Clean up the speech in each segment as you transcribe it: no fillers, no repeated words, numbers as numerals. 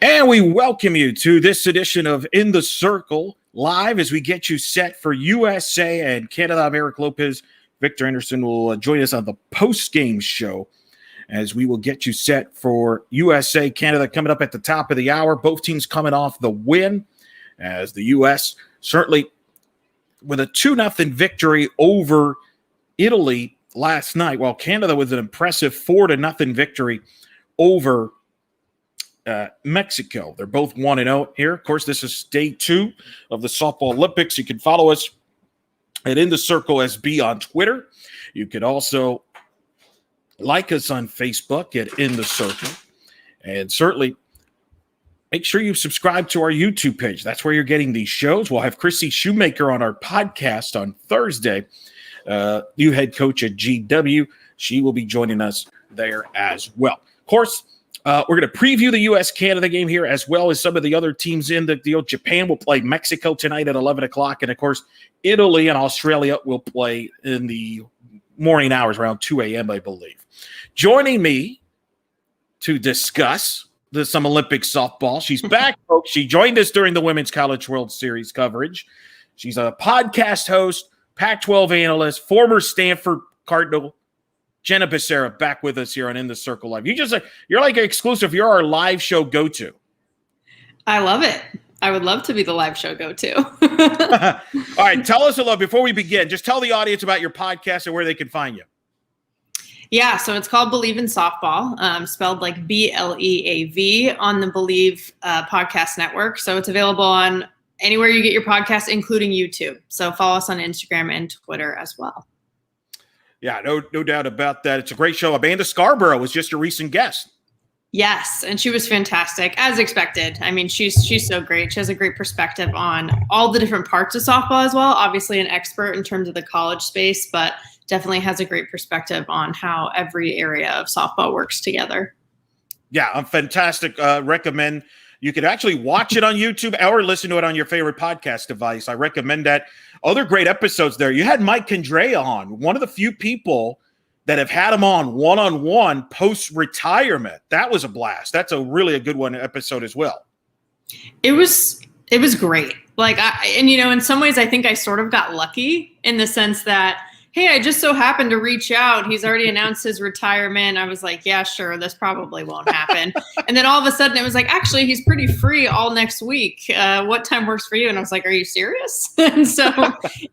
And we welcome you to this edition of In the Circle live as we get you set for USA and Canada. I'm Eric Lopez. Victor Anderson will join us on the post-game show as we will get you set for USA Canada coming up at the top of the hour. Both teams coming off the win as the U.S. certainly with a 2-0 victory over Italy last night, while Canada with an impressive 4-0 victory over Mexico. They're both 1-0 here. Of course, this is day 2 of the Softball Olympics. You can follow us at In the Circle SB on Twitter. You could also like us on Facebook at In the Circle. And certainly make sure you subscribe to our YouTube page. That's where you're getting these shows. We'll have Chrissy Shoemaker on our podcast on Thursday, new head coach at GW. She will be joining us there as well. Of course, we're going to preview the U.S.-Canada game here as well as some of the other teams in the deal. Japan will play Mexico tonight at 11 o'clock. And, of course, Italy and Australia will play in the morning hours around 2 a.m., I Bleav. Joining me to discuss some Olympic softball. She's back, folks. She joined us during the Women's College World Series coverage. She's a podcast host, Pac-12 analyst, former Stanford Cardinal, Jenna Becerra, back with us here on In the Circle Live. You're like an exclusive. You're our live show go-to. I love it. I would love to be the live show go-to. All right, tell us a little before we begin. Just tell the audience about your podcast and where they can find you. Yeah, so it's called Bleav In Softball, spelled like BLEAV on the Bleav podcast network. So it's available on anywhere you get your podcasts, including YouTube. So follow us on Instagram and Twitter as well. Yeah, no doubt about that. It's a great show. Amanda Scarborough was just a recent guest. Yes, and she was fantastic, as expected. I mean, she's so great. She has a great perspective on all the different parts of softball as well. Obviously an expert in terms of the college space, but definitely has a great perspective on how every area of softball works together. Yeah, I'm fantastic. Recommend. You could actually watch it on YouTube or listen to it on your favorite podcast device. I recommend that. Other great episodes there. You had Mike Condrea on, one of the few people that have had him on one-on-one post-retirement. That was a blast. That's a good one episode as well. It was great. In some ways I think I sort of got lucky in the sense that, hey, I just so happened to reach out. He's already announced his retirement. I was like, yeah, sure, this probably won't happen. And then all of a sudden it was like, actually, he's pretty free all next week. What time works for you? And I was like, are you serious? And so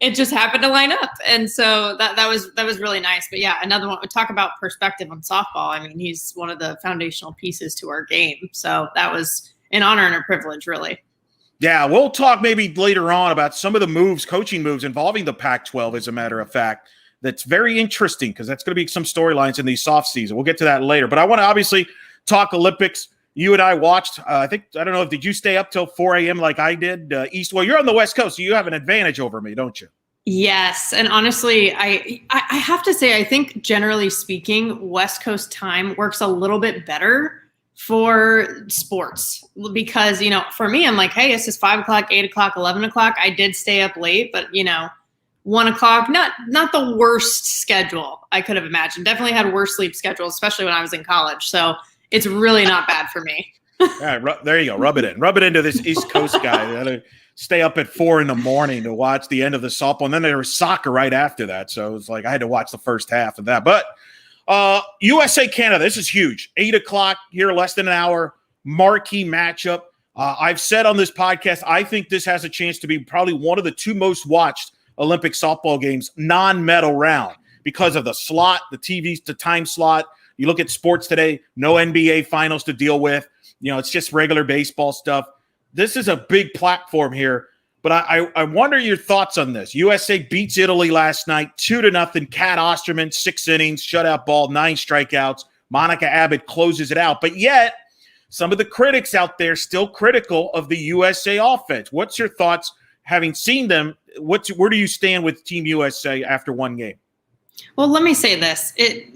it just happened to line up. And so that was really nice. But yeah, another one, we talk about perspective on softball. I mean, he's one of the foundational pieces to our game. So that was an honor and a privilege, really. Yeah, we'll talk maybe later on about some of the moves, coaching moves involving the Pac-12, as a matter of fact. That's very interesting because that's going to be some storylines in the soft season. We'll get to that later. But I want to obviously talk Olympics. You and I watched, I don't know, did you stay up till 4 a.m. like I did? Well, you're on the West Coast, so you have an advantage over me, don't you? Yes. And honestly, I have to say, I think generally speaking, West Coast time works a little bit better for sports because, for me, I'm like, hey, this is 5 o'clock, 8 o'clock, 11 o'clock. I did stay up late, but 1 o'clock, not the worst schedule I could have imagined. Definitely had worse sleep schedules, especially when I was in college. So it's really not bad for me. All right, there you go. Rub it in. Rub it into this East Coast guy. They stay up at 4 a.m. to watch the end of the softball. And then there was soccer right after that. So it was like I had to watch the first half of that. But USA Canada, this is huge. 8 o'clock here, less than an hour, marquee matchup. I've said on this podcast, I think this has a chance to be probably one of the 2 most watched Olympic softball games, non-medal round, because of the slot, the time slot. You look at sports today, no NBA finals to deal with. It's just regular baseball stuff. This is a big platform here. But I wonder your thoughts on this. USA beats Italy last night, 2-0. Kat Osterman, 6 innings, shutout ball, 9 strikeouts. Monica Abbott closes it out. But yet, some of the critics out there still critical of the USA offense. What's your thoughts, having seen them? Where do you stand with Team USA after one game? Well, let me say this.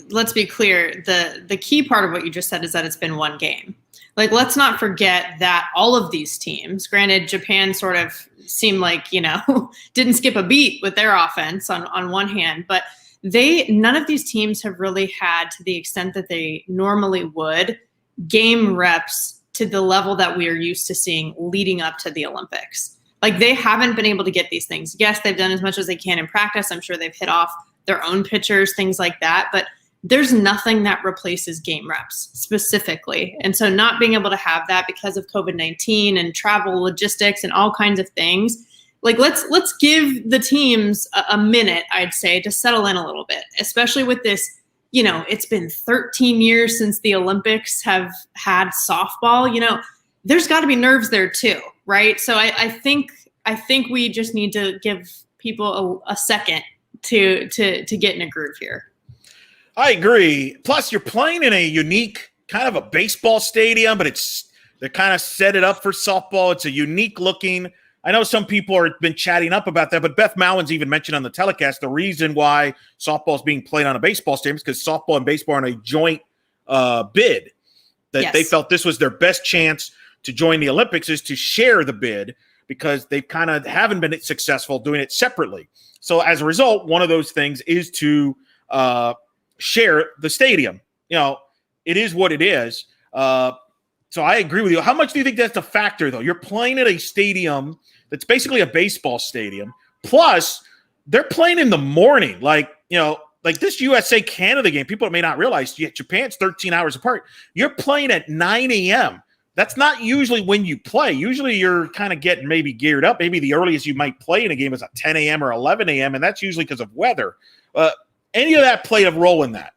Let's be clear. The key part of what you just said is that it's been one game. Let's not forget that all of these teams, granted, Japan sort of seemed like, didn't skip a beat with their offense on one hand, but none of these teams have really had, to the extent that they normally would, game reps to the level that we are used to seeing leading up to the Olympics. Like, they haven't been able to get these things. Yes, they've done as much as they can in practice. I'm sure they've hit off their own pitchers, things like that. But there's nothing that replaces game reps specifically. And so not being able to have that because of COVID-19 and travel logistics and all kinds of things, like let's give the teams a minute, I'd say, to settle in a little bit, especially with this, it's been 13 years since the Olympics have had softball. There's got to be nerves there too, right? So I think we just need to give people a second to get in a groove here. I agree. Plus, you're playing in a unique kind of a baseball stadium, but they kind of set it up for softball. It's a unique looking. I know some people have been chatting up about that, but Beth Mowen's even mentioned on the telecast the reason why softball is being played on a baseball stadium is because softball and baseball are on a joint bid. That They felt this was their best chance to join the Olympics is to share the bid because they kind of haven't been successful doing it separately. So as a result, one of those things is to share the stadium. It is what it is. So I agree with you. How much do you think that's a factor, though? You're playing at a stadium that's basically a baseball stadium. Plus, they're playing in the morning. Like this USA-Canada game, people may not realize Japan's 13 hours apart. You're playing at 9 a.m. That's not usually when you play. Usually you're kind of getting maybe geared up. Maybe the earliest you might play in a game is at 10 a.m. or 11 a.m., and that's usually because of weather. Any of that played a role in that?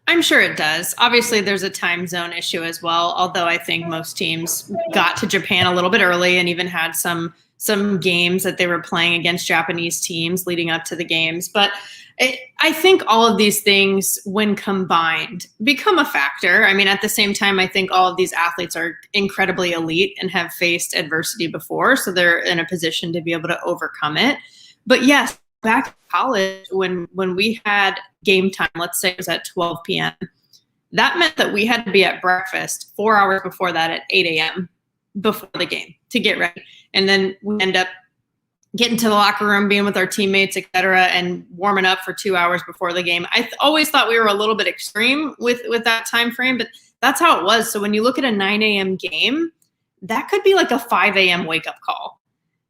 I'm sure it does. Obviously, there's a time zone issue as well, although I think most teams got to Japan a little bit early and even had some games that they were playing against Japanese teams leading up to the games. But I think all of these things, when combined, become a factor. I mean, at the same time, I think all of these athletes are incredibly elite and have faced adversity before, so they're in a position to be able to overcome it. But yes, back in college, when we had game time, let's say it was at 12 p.m., that meant that we had to be at breakfast 4 hours before that at 8 a.m. before the game to get ready. And then we end up getting to the locker room, being with our teammates, et cetera, and warming up for 2 hours before the game. I always thought we were a little bit extreme with that time frame, but that's how it was. So when you look at a 9 a.m. game, that could be like a 5 a.m. wake-up call.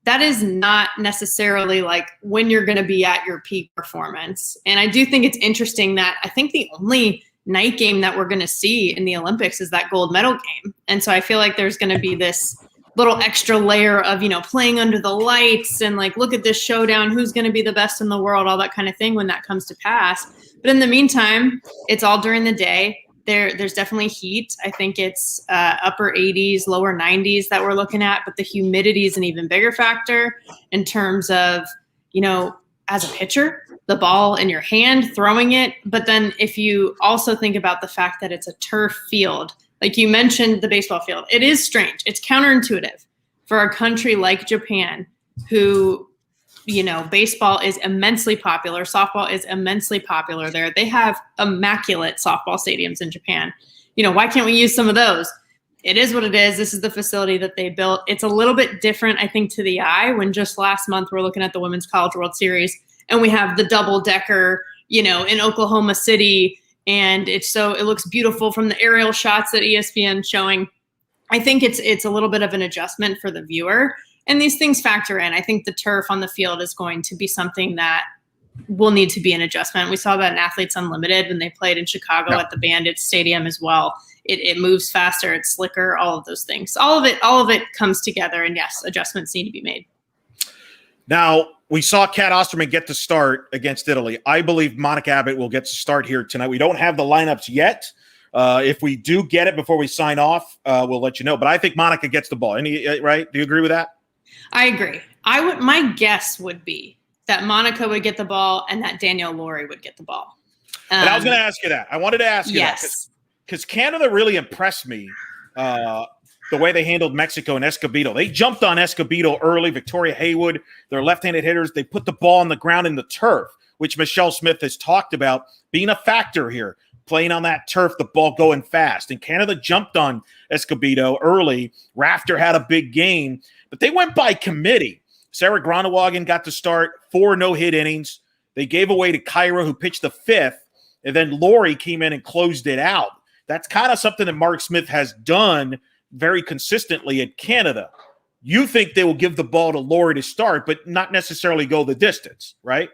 That is not necessarily like when you're going to be at your peak performance. And I do think it's interesting that I think the only night game that we're going to see in the Olympics is that gold medal game. And so I feel like there's going to be this little extra layer of, playing under the lights and like, look at this showdown, who's going to be the best in the world, all that kind of thing when that comes to pass. But in the meantime, it's all during the day. There's definitely heat. I think it's upper 80s, lower 90s that we're looking at, but the humidity is an even bigger factor in terms of, as a pitcher, the ball in your hand, throwing it. But then if you also think about the fact that it's a turf field, like you mentioned the baseball field, it is strange. It's counterintuitive for a country like Japan who, baseball is immensely popular. Softball is immensely popular there. They have immaculate softball stadiums in Japan. Why can't we use some of those? It is what it is. This is the facility that they built. It's a little bit different, I think, to the eye when just last month we're looking at the Women's College World Series and we have the double-decker, in Oklahoma City, and it looks beautiful from the aerial shots that ESPN's showing. I think it's a little bit of an adjustment for the viewer. And these things factor in. I think the turf on the field is going to be something that will need to be an adjustment. We saw that in Athletes Unlimited when they played in Chicago at the Bandit Stadium as well. It moves faster, it's slicker, all of those things. All of it comes together, and yes, adjustments need to be made. Now, we saw Kat Osterman get the start against Italy. I believe Monica Abbott will get to start here tonight. We don't have the lineups yet. If we do get it before we sign off, we'll let you know. But I think Monica gets the ball. Right? Do you agree with that? I agree. My guess would be that Monica would get the ball and that Danielle Laurie would get the ball. And I was going to ask you that. I wanted to ask you that because Canada really impressed me the way they handled Mexico and Escobedo. They jumped on Escobedo early. Victoria Haywood, their left-handed hitters, they put the ball on the ground in the turf, which Michelle Smith has talked about being a factor here. Playing on that turf, the ball going fast. And Canada jumped on Escobedo early. Rafter had a big game, but they went by committee. Sarah Gronewagen got to start 4 no-hit innings. They gave away to Kyra, who pitched the 5th, and then Laurie came in and closed it out. That's kind of something that Mark Smith has done very consistently at Canada. You think they will give the ball to Lori to start, but not necessarily go the distance, right?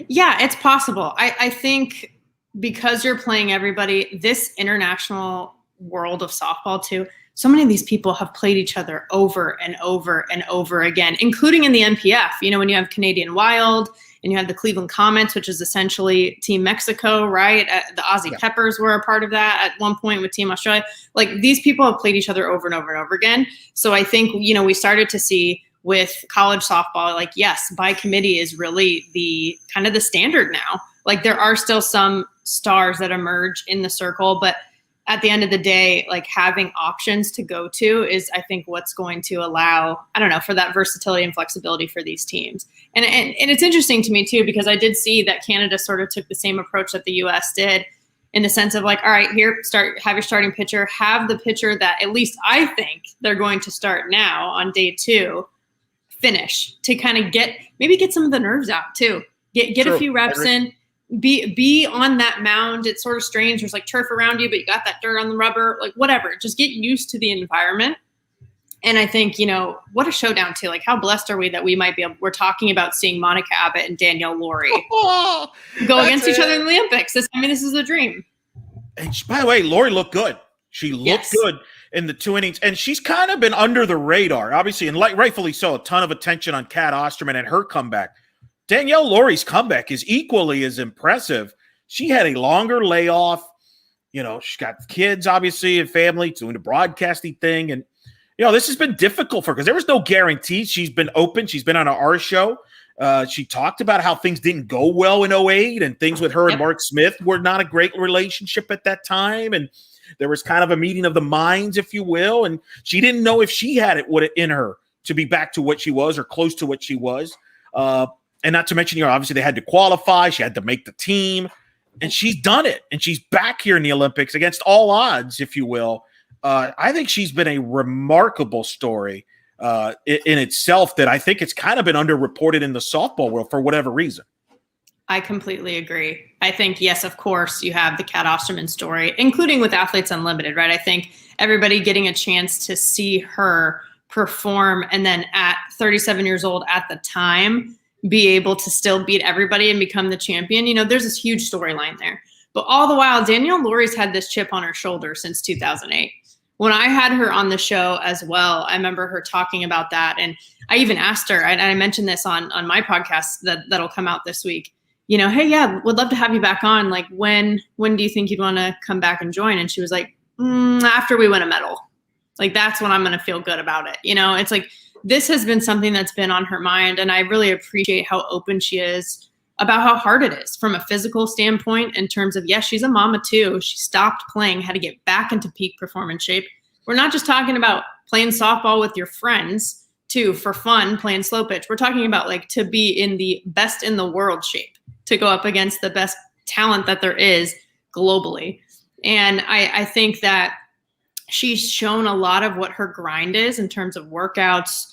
Yeah, it's possible. I think because you're playing everybody, this international world of softball too, so many of these people have played each other over and over and over again, including in the NPF. You know, when you have Canadian Wild and you have the Cleveland Comets, which is essentially Team Mexico, right? The Aussie Peppers were a part of that at one point with Team Australia. Like, these people have played each other over and over and over again. So I think, you know, we started to see with college softball, like, yes, by committee is really the kind of the standard now. Like, there are still some stars that emerge in the circle, but at the end of the day, like, having options to go to is, I think, what's going to allow, I don't know, for that versatility and flexibility for these teams. And it's interesting to me too, because I did see that Canada sort of took the same approach that the US did, in the sense of like, all right, here, have your starting pitcher, have the pitcher that at least I think they're going to start now on day 2 finish, to kind of get some of the nerves out too. Get a few reps in. Be on that mound. It's sort of strange. There's like turf around you, but you got that dirt on the rubber, like whatever. Just get used to the environment. And I think, you know, what a showdown too. Like, how blessed are we that we might be able, we're talking about seeing Monica Abbott and Danielle Lori go against each other in the Olympics. This is a dream. And by the way, Lori looked good. She looked good in the 2 innings, and she's kind of been under the radar, obviously, and rightfully so. A ton of attention on Kat Osterman and her comeback. Danielle Lori's comeback is equally as impressive. She had a longer layoff. You know, she's got kids, obviously, and family, doing the broadcasting thing. And, you know, this has been difficult for her because there was no guarantee. She's been open. She's been on our show. She talked about how things didn't go well in 2008, and things with her and Mark Smith were not a great relationship at that time. And there was kind of a meeting of the minds, if you will. And she didn't know if she had it in her to be back to what she was or close to what she was. And not to mention, you know, obviously they had to qualify. She had to make the team, and she's done it. And she's back here in the Olympics against all odds, if you will. I think she's been a remarkable story in itself that I think it's kind of been underreported in the softball world for whatever reason. I completely agree. I think, yes, of course, you have the Kat Osterman story, including with Athletes Unlimited, right? I think everybody getting a chance to see her perform, and then at 37 years old at the time, be able to still beat everybody and become the champion. You know, there's this huge storyline there. But all the while, Danielle Lori's had this chip on her shoulder since 2008. When I had her on the show as well, I remember her talking about that. And I even asked her, and I mentioned this on my podcast that'll come out this week, you know, hey, yeah, would love to have you back on. Like, when do you think you'd want to come back and join? And she was like, after we win a medal. Like, that's when I'm going to feel good about it. You know, it's like, this has been something that's been on her mind, and I really appreciate how open she is about how hard it is from a physical standpoint, in terms of, yes, she's a mama too. She stopped playing, had to get back into peak performance shape. We're not just talking about playing softball with your friends too for fun, playing slow pitch. We're talking about, like, to be in the best in the world shape, to go up against the best talent that there is globally. And I think that she's shown a lot of what her grind is in terms of workouts.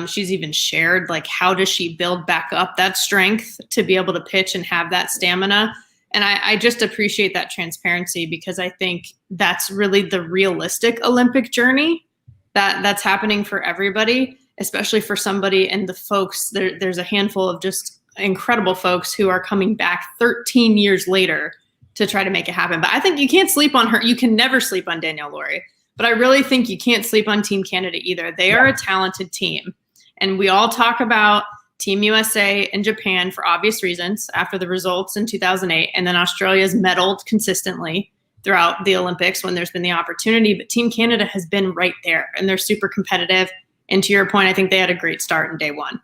She's even shared, like, how does she build back up that strength to be able to pitch and have that stamina. And I just appreciate that transparency, because I think that's really the realistic Olympic journey that's happening for everybody, especially for somebody. And the folks, there's a handful of just incredible folks who are coming back 13 years later to try to make it happen. But I think you can't sleep on her. You can never sleep on Danielle Lori. But I really think you can't sleep on Team Canada either. They are a talented team. And we all talk about Team USA and Japan for obvious reasons after the results in 2008. And then Australia's medaled consistently throughout the Olympics when there's been the opportunity. But Team Canada has been right there, and they're super competitive. And to your point, I think they had a great start in day 1.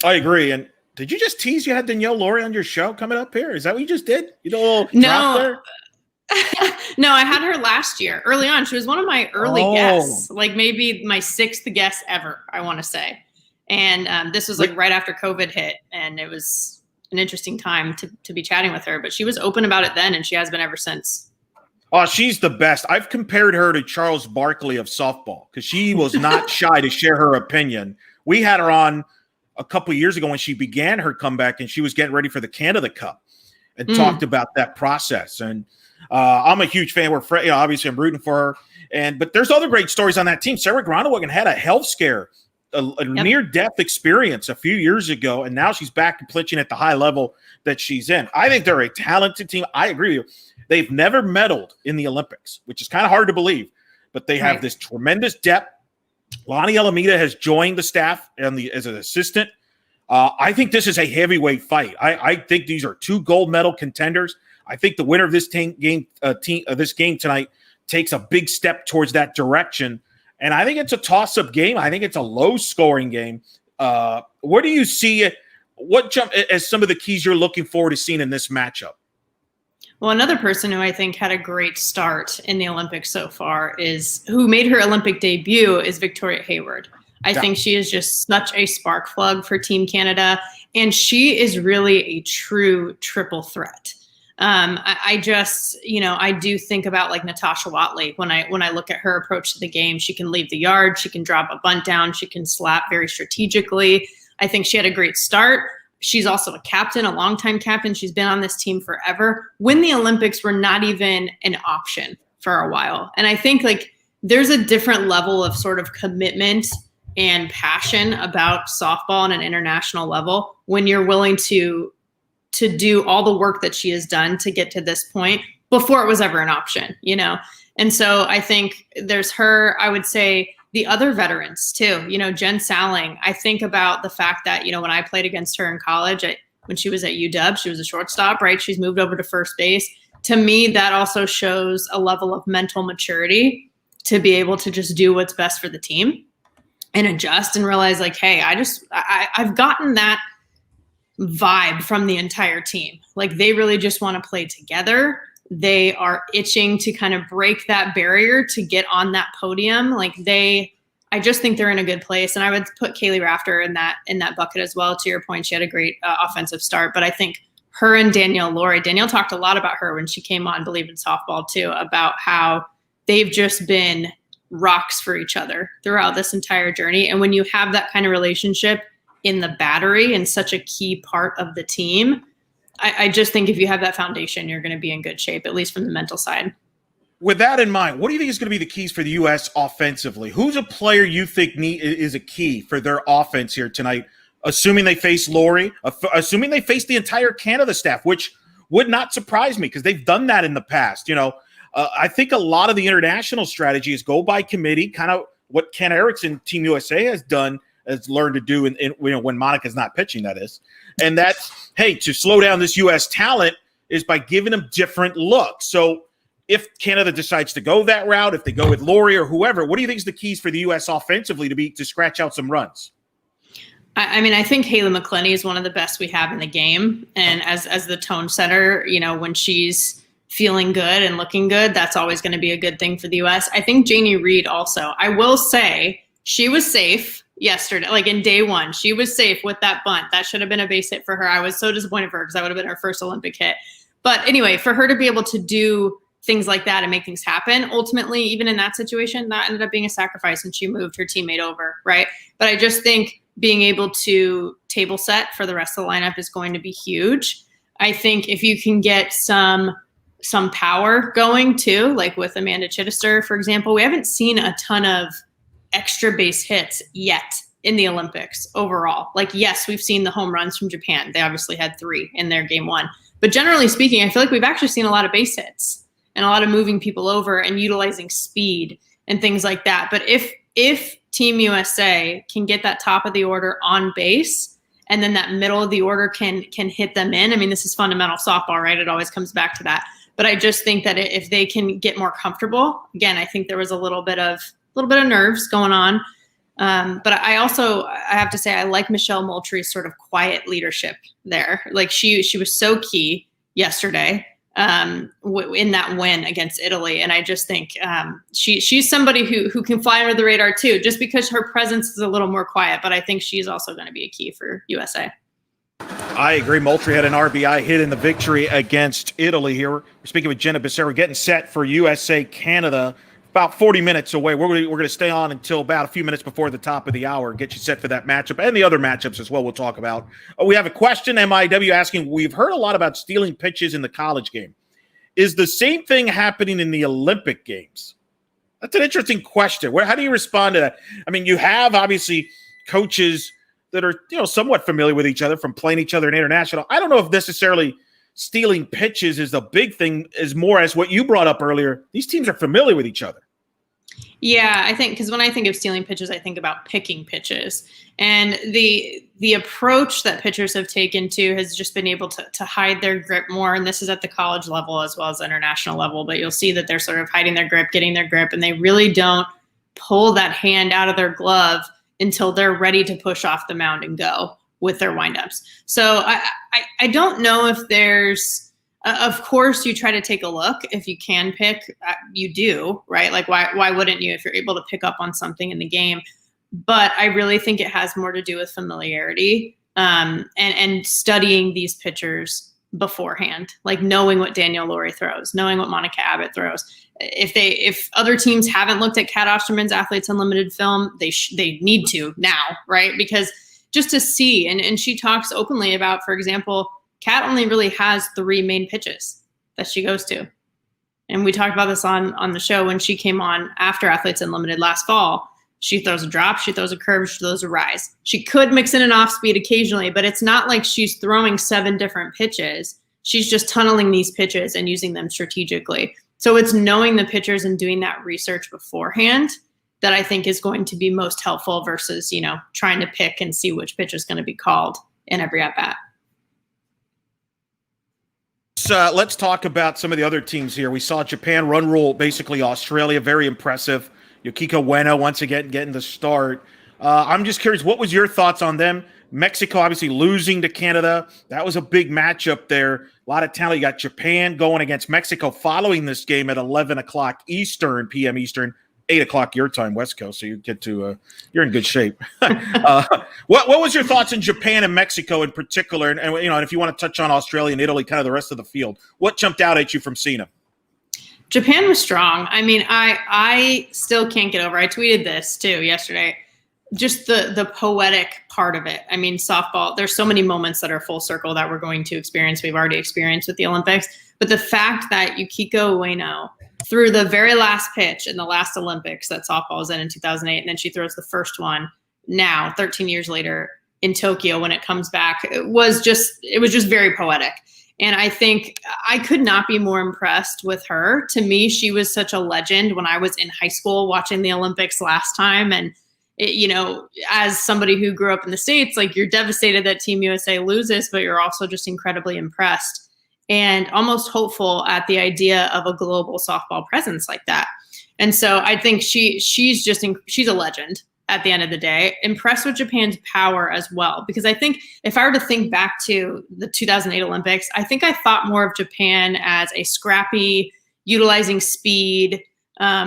I agree. And did you just tease you had Danielle Lori on your show coming up here? Is that what you just did? You know, no. There? No, I had her last year early on. She was one of my early guests, like maybe my 6th guest ever, I want to say. And this was like right after COVID hit, and it was an interesting time to be chatting with her. But she was open about it then, and she has been ever since. Oh, she's the best. I've compared her to Charles Barkley of softball, because she was not shy to share her opinion. We had her on a couple of years ago when she began her comeback, and she was getting ready for the Canada Cup. and talked about that process. And I'm a huge fan. Obviously I'm rooting for her. But there's other great stories on that team. Sarah Gronewagen had a health scare, a near-death experience a few years ago, and now she's back and pitching at the high level that she's in. I think they're a talented team. I agree with you. They've never medaled in the Olympics, which is kind of hard to believe, but they have this tremendous depth. Lonnie Alameda has joined the staff as an assistant. I think this is a heavyweight fight. I think these are two gold medal contenders. I think the winner of this game tonight takes a big step towards that direction. And I think it's a toss-up game. I think it's a low-scoring game. Where do you see what jump as some of the keys you're looking forward to seeing in this matchup? Well, another person who I think had a great start in the Olympics so far who made her Olympic debut is Victoria Hayward. I think she is just such a spark plug for Team Canada, and she is really a true triple threat. I do think about like Natasha Watley when I look at her approach to the game. She can leave the yard, she can drop a bunt down, she can slap very strategically. I think she had a great start. She's also a captain, a longtime captain. She's been on this team forever. When the Olympics were not even an option for a while. And I think like there's a different level of sort of commitment and passion about softball on an international level when you're willing to do all the work that she has done to get to this point before it was ever an option, And so I think there's her. I would say the other veterans too, Jen Salling. I think about the fact that, when I played against her in college, when she was at UW, she was a shortstop, right? She's moved over to first base. To me, that also shows a level of mental maturity to be able to just do what's best for the team and adjust and realize like, hey, I've gotten that vibe from the entire team. Like they really just want to play together. They are itching to kind of break that barrier to get on that podium. I just think they're in a good place. And I would put Kaylee Rafter in that bucket as well. To your point, she had a great offensive start, but I think her and Danielle Laurie, Danielle talked a lot about her when she came on Bleav In Softball too, about how they've just been rocks for each other throughout this entire journey. And when you have that kind of relationship in the battery and such a key part of the team, I just think if you have that foundation, you're going to be in good shape, at least from the mental side. With that in mind, what do you think is going to be the keys for the U.S. offensively? Who's a player you think is a key for their offense here tonight, assuming they face Laurie, assuming they face the entire Canada staff, which would not surprise me because they've done that in the past. I think a lot of the international strategy is go by committee, kind of what Ken Erickson, Team USA, has learned to do when Monica's not pitching, that is. And that's, hey, to slow down this U.S. talent is by giving them different looks. So if Canada decides to go that route, if they go with Laurie or whoever, what do you think is the keys for the U.S. offensively to scratch out some runs? I think Haley McClenny is one of the best we have in the game. And as the tone setter, when she's feeling good and looking good, that's always going to be a good thing for the U.S. I think Janie Reed also, I will say she was safe yesterday, like in day one, she was safe with that bunt. That should have been a base hit for her. I was so disappointed for her because that would have been her first Olympic hit. But anyway, for her to be able to do things like that and make things happen, ultimately, even in that situation, that ended up being a sacrifice and she moved her teammate over, right? But I just think being able to table set for the rest of the lineup is going to be huge. I think if you can get some power going too, like with Amanda Chittister, for example, we haven't seen a ton of extra base hits yet in the Olympics overall. Like, yes, we've seen the home runs from Japan. They obviously had 3 in their game 1. But generally speaking, I feel like we've actually seen a lot of base hits and a lot of moving people over and utilizing speed and things like that. But if Team USA can get that top of the order on base and then that middle of the order can hit them in, this is fundamental softball, right? It always comes back to that. But I just think that if they can get more comfortable, again, I think there was a little bit of nerves going on. But I have to say, I like Michelle Moultrie's sort of quiet leadership there. Like she was so key yesterday in that win against Italy. And I just think she's somebody who can fly under the radar too, just because her presence is a little more quiet. But I think she's also going to be a key for USA. I agree. Moultrie had an RBI hit in the victory against Italy here. We're speaking with Jenna Becerra, getting set for USA-Canada about 40 minutes away. We're going to stay on until about a few minutes before the top of the hour, get you set for that matchup and the other matchups as well we'll talk about. We have a question, MIW, asking, we've heard a lot about stealing pitches in the college game. Is the same thing happening in the Olympic Games? That's an interesting question. How do you respond to that? I mean, you have obviously coaches that are, somewhat familiar with each other from playing each other in international. I don't know if necessarily stealing pitches is the big thing, as more as what you brought up earlier. These teams are familiar with each other. Yeah, I think because when I think of stealing pitches, I think about picking pitches. And the approach that pitchers have taken to has just been able to hide their grip more. And this is at the college level as well as international level. But you'll see that they're sort of hiding their grip, getting their grip, and they really don't pull that hand out of their glove until they're ready to push off the mound and go with their windups. So I don't know if there's – of course, you try to take a look. If you can pick, you do, right? Like, why wouldn't you if you're able to pick up on something in the game? But I really think it has more to do with familiarity and studying these pitchers beforehand, like knowing what Daniel Laurie throws, knowing what Monica Abbott throws. If other teams haven't looked at Kat Osterman's Athletes Unlimited film, they need to now, right? Because just to see, and she talks openly about, for example, Kat only really has 3 main pitches that she goes to. And we talked about this on the show when she came on after Athletes Unlimited last fall. She throws a drop, she throws a curve, she throws a rise. She could mix in an off speed occasionally, but it's not like she's throwing 7 different pitches. She's just tunneling these pitches and using them strategically. So it's knowing the pitchers and doing that research beforehand that I think is going to be most helpful versus, trying to pick and see which pitch is going to be called in every at-bat. Let's talk about some of the other teams here. We saw Japan run rule basically Australia, very impressive. Yukiko Ueno once again getting the start. I'm just curious, what was your thoughts on them? Mexico obviously losing to Canada. That was a big matchup there. A lot of talent. You got Japan going against Mexico following this game at 11 o'clock p.m. Eastern, 8 o'clock your time, West Coast. So you get to you're in good shape. What was your thoughts in Japan and Mexico in particular? And if you want to touch on Australia and Italy, kind of the rest of the field, what jumped out at you from seeing them? Japan was strong. I mean, I still can't get over. I tweeted this too yesterday. Just the poetic part of it. I mean, softball, there's so many moments that are full circle that we're going to experience. We've already experienced with the Olympics. But the fact that Yukiko Ueno threw the very last pitch in the last Olympics that softball was in 2008, and then she throws the first one now, 13 years later in Tokyo when it comes back, it was just very poetic. And I think I could not be more impressed with her. To me, she was such a legend when I was in high school watching the Olympics last time. And, as somebody who grew up in the States, like, you're devastated that Team USA loses, but you're also just incredibly impressed and almost hopeful at the idea of a global softball presence like that. And so I think she's a legend at the end of the day. Impressed with Japan's power as well, because I think if I were to think back to the 2008 Olympics, I think I thought more of Japan as a scrappy, utilizing speed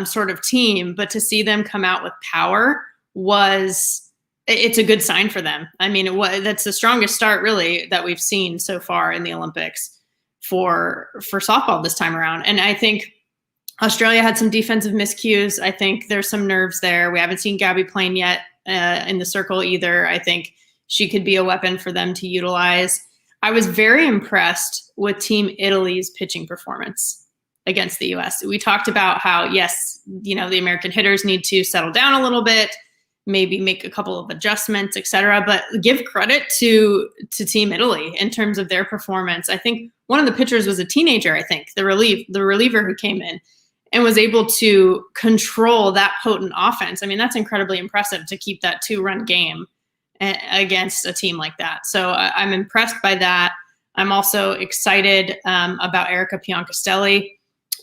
sort of team, but to see them come out with power it's a good sign for them. I mean, that's the strongest start really that we've seen so far in the Olympics for softball this time around. And I think Australia had some defensive miscues. I think there's some nerves there. We haven't seen Gabby playing yet in the circle either. I think she could be a weapon for them to utilize. I was very impressed with Team Italy's pitching performance against the U.S. We talked about how, yes, the American hitters need to settle down a little bit, maybe make a couple of adjustments, et cetera, but give credit to Team Italy in terms of their performance. I think one of the pitchers was a teenager, the reliever who came in and was able to control that potent offense. I mean, that's incredibly impressive to keep that 2-run game against a team like that. So I'm impressed by that. I'm also excited about Erica Piancastelli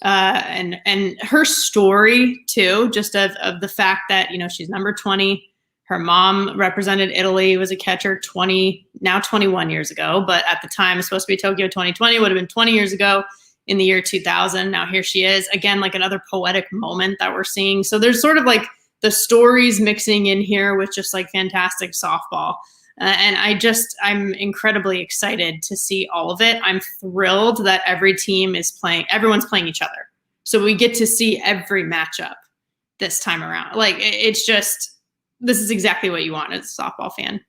and her story too, just of the fact that, she's number 20. Her mom represented Italy, was a catcher 21 years ago, but at the time it's supposed to be Tokyo 2020, would have been 20 years ago in the year 2000. Now here she is again, like another poetic moment that we're seeing. So there's sort of like the stories mixing in here with just like fantastic softball. And I'm incredibly excited to see all of it. I'm thrilled that every team is playing, everyone's playing each other. So we get to see every matchup. this time around. Like it's just, this is exactly what you want as a softball fan.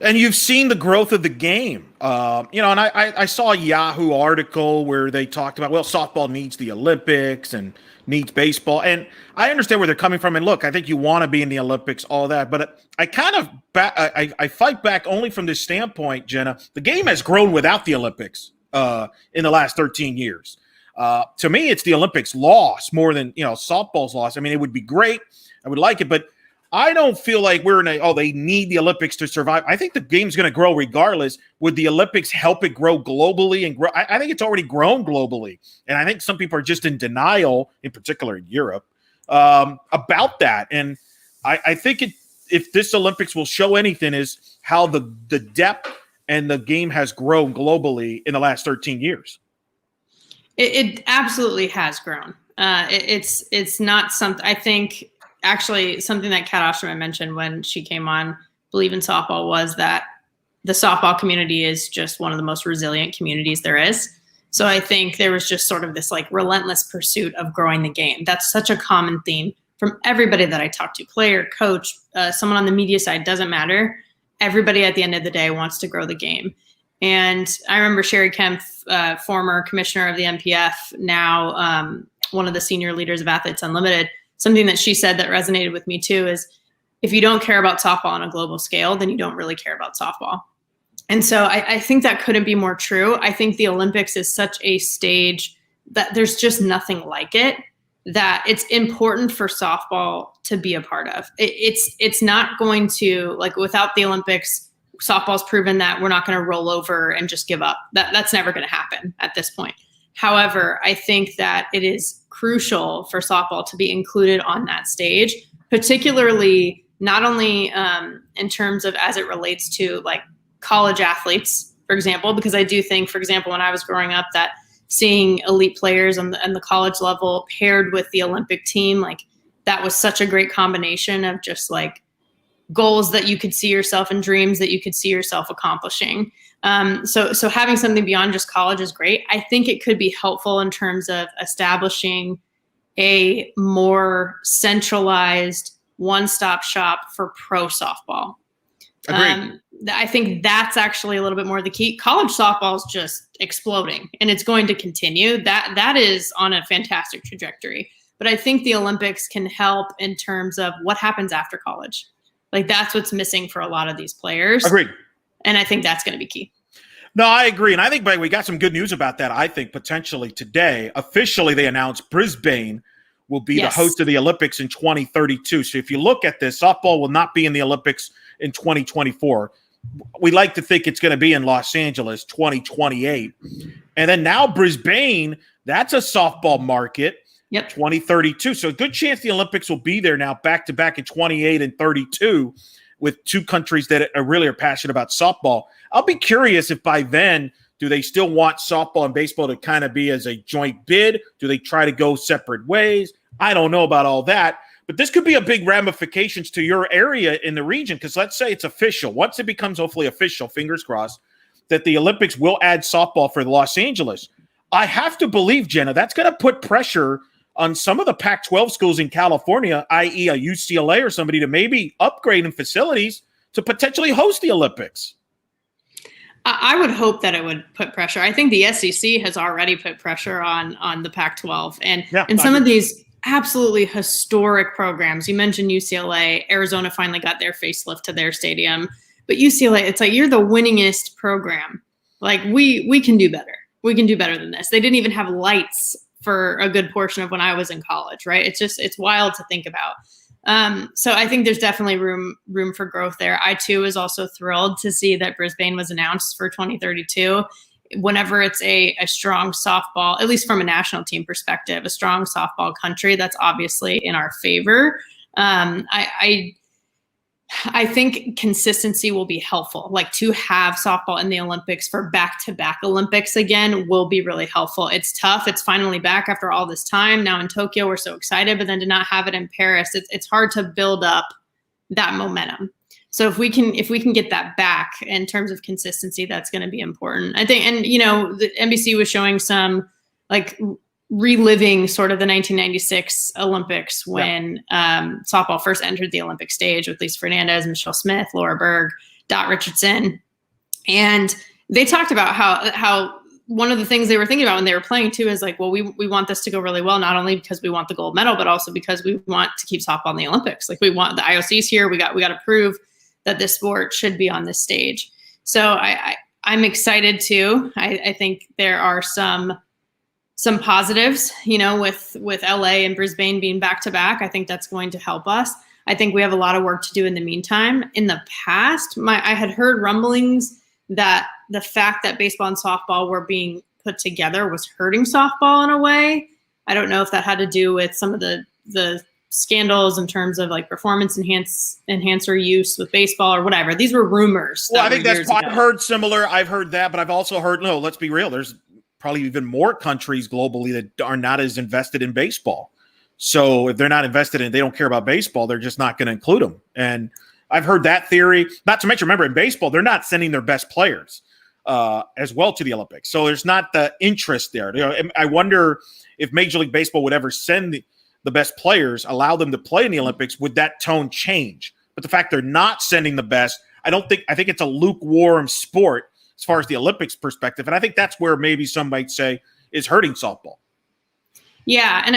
And you've seen the growth of the game. And I saw a Yahoo article where they talked about, well, softball needs the Olympics and needs baseball. And I understand where they're coming from. And look, I think you want to be in the Olympics, all that. But I kind of I fight back only from this standpoint, Jenna. The game has grown without the Olympics in the last 13 years. To me, it's the Olympics loss more than, softball's loss. I mean, it would be great. I would like it, but I don't feel like we're in they need the Olympics to survive. I think the game's going to grow regardless. Would the Olympics help it grow globally and grow? I think it's already grown globally. And I think some people are just in denial, in particular in Europe, about that. And I think if this Olympics will show anything is how the depth and the game has grown globally in the last 13 years. It absolutely has grown. It's not something, I think, actually, something that Kat Osterman mentioned when she came on Bleav In Softball was that the softball community is just one of the most resilient communities there is. So I think there was just sort of this like relentless pursuit of growing the game. That's such a common theme from everybody that I talk to, player, coach, someone on the media side, doesn't matter. Everybody at the end of the day wants to grow the game. And I remember Sherry Kemp, former commissioner of the NPF, now one of the senior leaders of Athletes Unlimited, something that she said that resonated with me too is if you don't care about softball on a global scale, then you don't really care about softball. And so I think that couldn't be more true. I think the Olympics is such a stage that there's just nothing like it, that it's important for softball to be a part of. It's not going to, like, without the Olympics, softball's proven that we're not going to roll over and just give up. That's never going to happen at this point. However, I think that it is crucial for softball to be included on that stage, particularly not only in terms of as it relates to like college athletes, for example, because I do think, for example, when I was growing up, that seeing elite players on the college level paired with the Olympic team, like that was such a great combination of just like goals that you could see yourself and dreams that you could see yourself accomplishing. So having something beyond just college is great. I think it could be helpful in terms of establishing a more centralized one-stop shop for pro softball. Agreed. I think that's actually a little bit more the key. College softball is just exploding and it's going to continue. That is on a fantastic trajectory. But I think the Olympics can help in terms of what happens after college. Like that's what's missing for a lot of these players. Agreed. And I think that's going to be key. No, I agree. And I think we got some good news about that. I think potentially today, officially they announced Brisbane will be the host of the Olympics in 2032. So if you look at this, softball will not be in the Olympics in 2024. We like to think it's going to be in Los Angeles 2028. And then now Brisbane, that's a softball market. Yep. 2032. So a good chance the Olympics will be there now back to back in 28 and 32 with two countries that are passionate about softball. I'll be curious if by then, do they still want softball and baseball to kind of be as a joint bid? Do they try to go separate ways? I don't know about all that, but this could be a big ramifications to your area in the region. Because let's say it's official. Once it becomes hopefully official, fingers crossed, that the Olympics will add softball for Los Angeles. I have to believe, Jenna, that's going to put pressure on some of the Pac-12 schools in California, i.e. a UCLA or somebody, to maybe upgrade in facilities to potentially host the Olympics. I would hope that it would put pressure. I think the SEC has already put pressure on the Pac-12. And some of these absolutely historic programs, you mentioned UCLA, Arizona finally got their facelift to their stadium. But UCLA, it's like, you're the winningest program. Like, we can do better. We can do better than this. They didn't even have lights for a good portion of when I was in college, right? It's wild to think about. So I think there's definitely room for growth there. I too was also thrilled to see that Brisbane was announced for 2032. Whenever it's a strong softball, at least from a national team perspective, a strong softball country, that's obviously in our favor. I think consistency will be helpful. Like, to have softball in the Olympics for back-to-back Olympics again will be really helpful. It's tough. It's finally back after all this time. Now in Tokyo, we're so excited, but then to not have it in Paris, it's hard to build up that momentum. So if we can get that back in terms of consistency, that's going to be important. I think, and the NBC was showing some like reliving sort of the 1996 Olympics when softball first entered the Olympic stage with Lisa Fernandez, Michelle Smith, Laura Berg, Dot Richardson. And they talked about how one of the things they were thinking about when they were playing too is like, well, we want this to go really well, not only because we want the gold medal, but also because we want to keep softball in the Olympics. Like we want the IOC's here. We got to prove that this sport should be on this stage. So I'm excited too. I think there are some positives, with LA and Brisbane being back to back. I think that's going to help us. I think we have a lot of work to do in the meantime. In the past, I had heard rumblings that the fact that baseball and softball were being put together was hurting softball in a way. I don't know if that had to do with some of the scandals in terms of like performance enhancer use with baseball or whatever. These were rumors. Well, I think that's I've heard similar. I've heard that, but I've also heard, no, let's be real. There's probably even more countries globally that are not as invested in baseball. So if they're not invested in, they don't care about baseball, they're just not going to include them. And I've heard that theory. Not to mention, remember, in baseball, they're not sending their best players as well to the Olympics. So there's not the interest there. I wonder if Major League Baseball would ever send the best players, allow them to play in the Olympics, would that tone change? But the fact they're not sending the best, I think it's a lukewarm sport as far as the Olympics perspective. And I think that's where maybe some might say is hurting softball. Yeah, and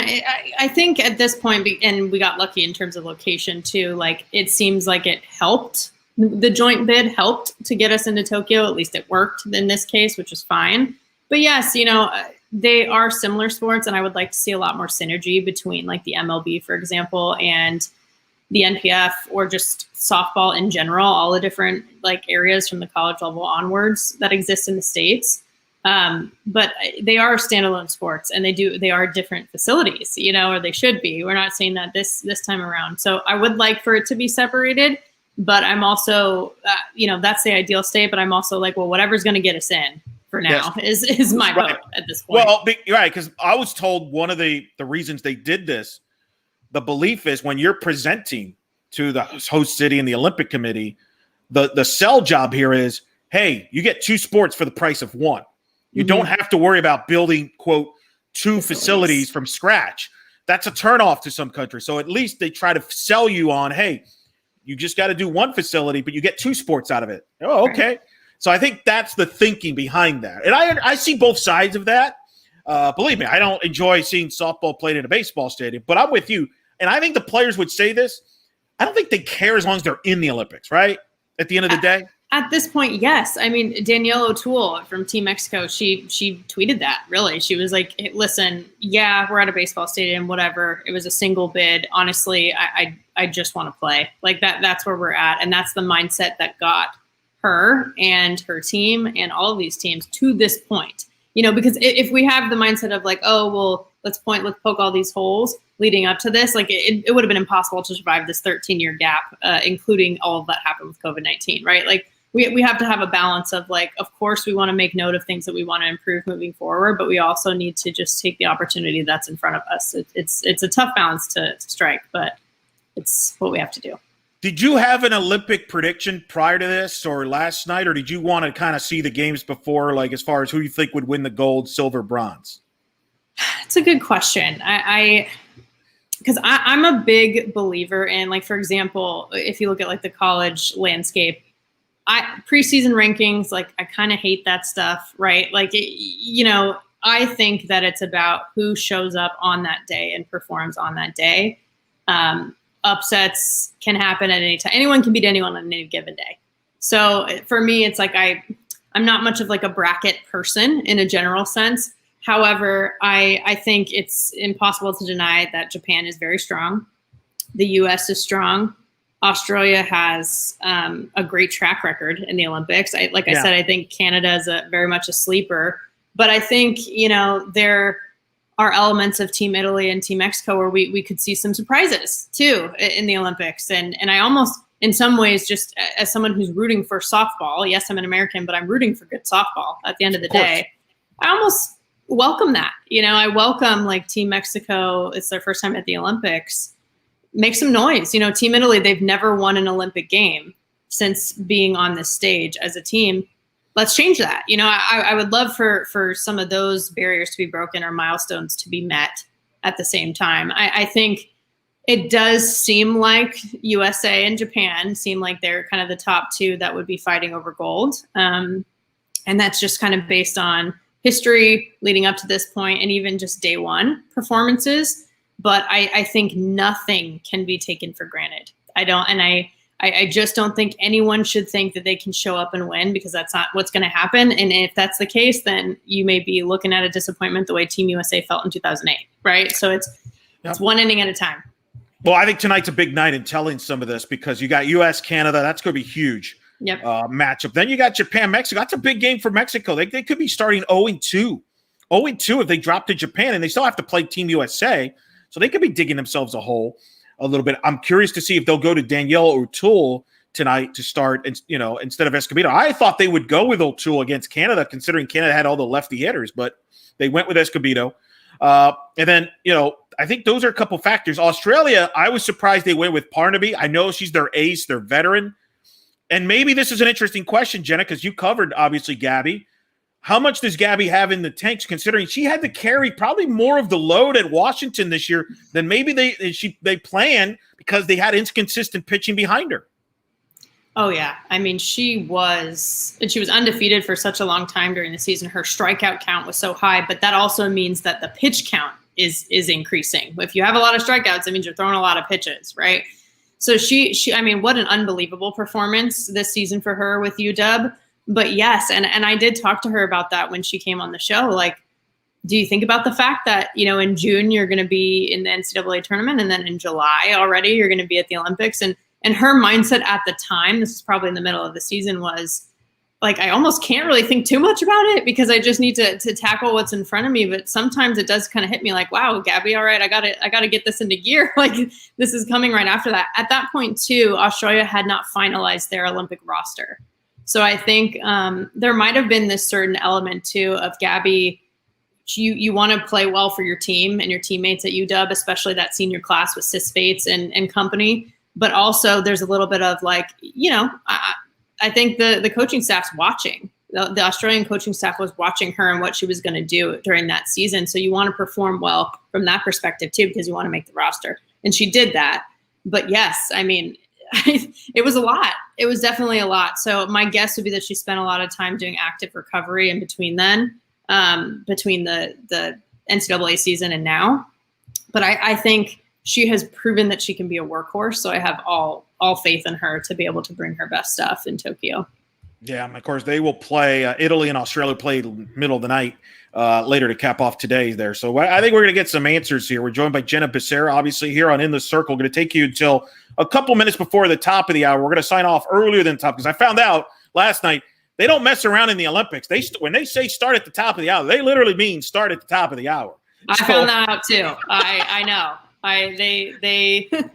I think at this point, and we got lucky in terms of location too, like it seems like it helped. The joint bid helped to get us into Tokyo. At least it worked in this case, which is fine. But yes, they are similar sports, and I would like to see a lot more synergy between like the MLB, for example, and the NPF, or just softball in general, all the different like areas from the college level onwards that exist in the States. But they are standalone sports, and they are different facilities, or they should be. We're not saying that this time around. So I would like for it to be separated, but I'm also, that's the ideal state. But I'm also like, well, whatever's going to get us in for now is my vote at this point. Well, right, because I was told one of the reasons they did this, the belief is when you're presenting to the host city and the Olympic Committee, the sell job here is, hey, you get two sports for the price of one. You don't have to worry about building, quote, two facilities from scratch. That's a turnoff to some countries. So at least they try to sell you on, hey, you just got to do one facility, but you get two sports out of it. Oh, okay. Right. So I think that's the thinking behind that. And I see both sides of that. Believe me, I don't enjoy seeing softball played in a baseball stadium, but I'm with you. And I think the players would say this. I don't think they care as long as they're in the Olympics, right? At the end of the day. At this point, yes. I mean, Danielle O'Toole from Team Mexico, she tweeted that, really. She was like, hey, listen, yeah, we're at a baseball stadium, whatever. It was a single bid. Honestly, I just want to play. Like that's where we're at. And that's the mindset that got her and her team and all of these teams to this point. Because if we have the mindset of like, oh, well, let's poke all these holes leading up to this, like it would have been impossible to survive this 13-year gap, including all of that happened with COVID-19, right? Like, we have to have a balance of like, of course, we want to make note of things that we want to improve moving forward, but we also need to just take the opportunity that's in front of us. It's a tough balance to strike, but it's what we have to do. Did you have an Olympic prediction prior to this or last night, or did you want to kind of see the games before, like as far as who you think would win the gold, silver, bronze? It's a good question. Because I'm a big believer in, like, for example, if you look at like the college landscape, preseason rankings, like I kind of hate that stuff, right? Like, I think that it's about who shows up on that day and performs on that day. Upsets can happen at any time. Anyone can beat anyone on any given day. So for me, it's like I'm not much of like a bracket person in a general sense. However, I think it's impossible to deny that Japan is very strong. The U.S. is strong. Australia has a great track record in the Olympics. I said, I think Canada is very much a sleeper. But I think, there are elements of Team Italy and Team Mexico where we could see some surprises, too, in the Olympics. And I almost, in some ways, just as someone who's rooting for softball, yes, I'm an American, but I'm rooting for good softball at the end of the day. I almost welcome that. I welcome like Team Mexico. It's their first time at the Olympics. Make some noise. Team Italy, they've never won an Olympic game since being on this stage as a team. let's change that. I would love for some of those barriers to be broken or milestones to be met at the same time. I think it does seem like USA and Japan seem like they're kind of the top two that would be fighting over gold. And that's just kind of based on history leading up to this point and even just day one performances. But I think nothing can be taken for granted. I just don't think anyone should think that they can show up and win, because that's not what's going to happen. And if that's the case, then you may be looking at a disappointment the way Team USA felt in 2008, right? So it's one inning at a time. Well, I think tonight's a big night in telling some of this, because you got U.S., Canada. That's going to be huge matchup. Then you got Japan, Mexico. That's a big game for Mexico. They could be starting 0-2. 0-2 if they drop to Japan, and they still have to play Team USA. So they could be digging themselves a hole a little bit. I'm curious to see if they'll go to Danielle O'Toole tonight to start, instead of Escobedo. I thought they would go with O'Toole against Canada, considering Canada had all the lefty hitters, but they went with Escobedo. And then, I think those are a couple factors. Australia, I was surprised they went with Parnaby. I know she's their ace, their veteran. And maybe this is an interesting question, Jenna, because you covered, obviously, Gabby. How much does Gabby have in the tanks, considering she had to carry probably more of the load at Washington this year than maybe they planned, because they had inconsistent pitching behind her? Oh, yeah. I mean, she was undefeated for such a long time during the season. Her strikeout count was so high, but that also means that the pitch count is increasing. If you have a lot of strikeouts, it means you're throwing a lot of pitches, right? So she I mean, what an unbelievable performance this season for her with UW. But yes, and I did talk to her about that when she came on the show. Like, do you think about the fact that, in June you're going to be in the NCAA tournament, and then in July already you're going to be at the Olympics? And her mindset at the time, this is probably in the middle of the season, was like, I almost can't really think too much about it, because I just need to tackle what's in front of me. But sometimes it does kind of hit me like, wow, Gabby, all right, I got to get this into gear. Like, this is coming right after that. At that point too, Australia had not finalized their Olympic roster. So I think there might have been this certain element too of Gabby. You want to play well for your team and your teammates at UW, especially that senior class with Sis Bates and company. But also there's a little bit of like, I think the coaching staff's watching. The Australian coaching staff was watching her and what she was going to do during that season. So you want to perform well from that perspective too, because you want to make the roster. And she did that. But yes, I mean, it was a lot. It was definitely a lot. So my guess would be that she spent a lot of time doing active recovery in between then, between the NCAA season and now. But I think she has proven that she can be a workhorse. So I have all faith in her to be able to bring her best stuff in Tokyo. Yeah, of course, they will play Italy and Australia play middle of the night later to cap off today there. So I think we're going to get some answers here. We're joined by Jenna Becerra, obviously, here on In the Circle. Going to take you until a couple minutes before the top of the hour. We're going to sign off earlier than top, because I found out last night they don't mess around in the Olympics. When they say start at the top of the hour, they literally mean start at the top of the hour. I found that out too. I know.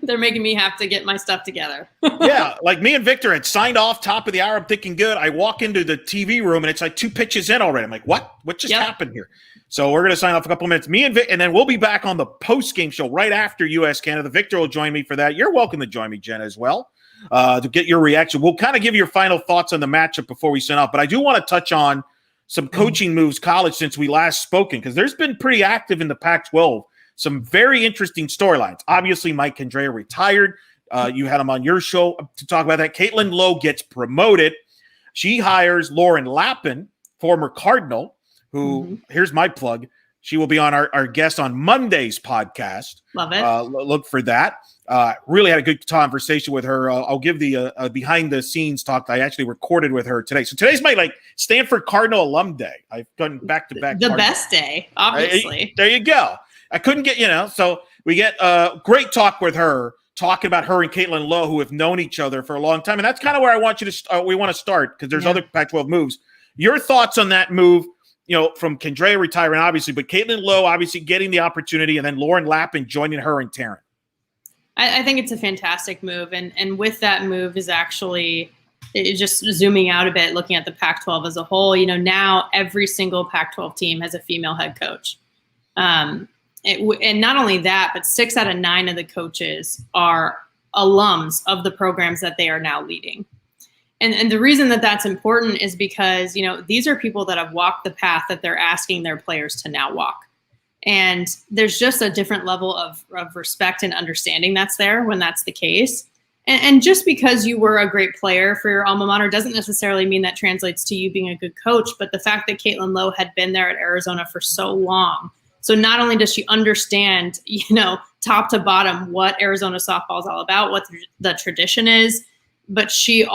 They're making me have to get my stuff together. Yeah, like me and Victor had signed off top of the hour. I'm thinking good. I walk into the TV room and it's like 2 pitches in already. I'm like, what just happened here? So we're going to sign off a couple minutes. Me and Vic, and then we'll be back on the post-game show right after U.S. Canada. Victor will join me for that. You're welcome to join me, Jenna, as well, to get your reaction. We'll kind of give your final thoughts on the matchup before we sign off. But I do want to touch on some coaching moves, college, since we last spoken, because there's been pretty active in the Pac-12. Some very interesting storylines. Obviously, Mike Condrea retired. You had him on your show to talk about that. Caitlin Lowe gets promoted. She hires Lauren Lappin, former Cardinal, who, here's my plug, she will be on our guest on Monday's podcast. Love it. Look for that. Really had a good conversation with her. I'll give the behind-the-scenes talk that I actually recorded with her today. So today's my Stanford Cardinal alum day. I've done back-to-back. The best day, obviously. There you go. I couldn't get, so we get a great talk with her, talking about her and Caitlin Lowe, who have known each other for a long time. And that's kind of where I want you to we want to start, because there's other Pac-12 moves. Your thoughts on that move, from Condrea retiring, obviously, but Caitlin Lowe obviously getting the opportunity, and then Lauren Lappin joining her and Taryn. I think it's a fantastic move. And with that move is actually just zooming out a bit, looking at the Pac-12 as a whole. Now every single Pac-12 team has a female head coach. And not only that, but 6 out of 9 of the coaches are alums of the programs that they are now leading. And the reason that that's important is because, these are people that have walked the path that they're asking their players to now walk. And there's just a different level of respect and understanding that's there when that's the case. And just because you were a great player for your alma mater doesn't necessarily mean that translates to you being a good coach. But the fact that Caitlin Lowe had been there at Arizona for so long, so not only does she understand, top to bottom what Arizona softball is all about, what the tradition is, but she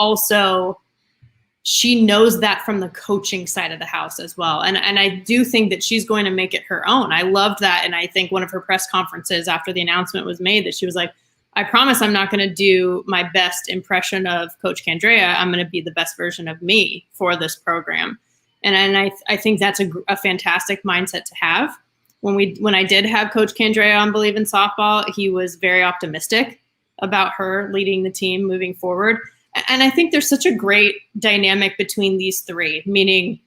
knows that from the coaching side of the house as well. And I do think that she's going to make it her own. I loved that. And I think one of her press conferences after the announcement was made that she was like, I promise I'm not going to do my best impression of Coach Candrea. I'm going to be the best version of me for this program. And I think that's a fantastic mindset to have. When I did have Coach Candrea on Bleav In Softball, he was very optimistic about her leading the team moving forward. And I think there's such a great dynamic between these three, meaning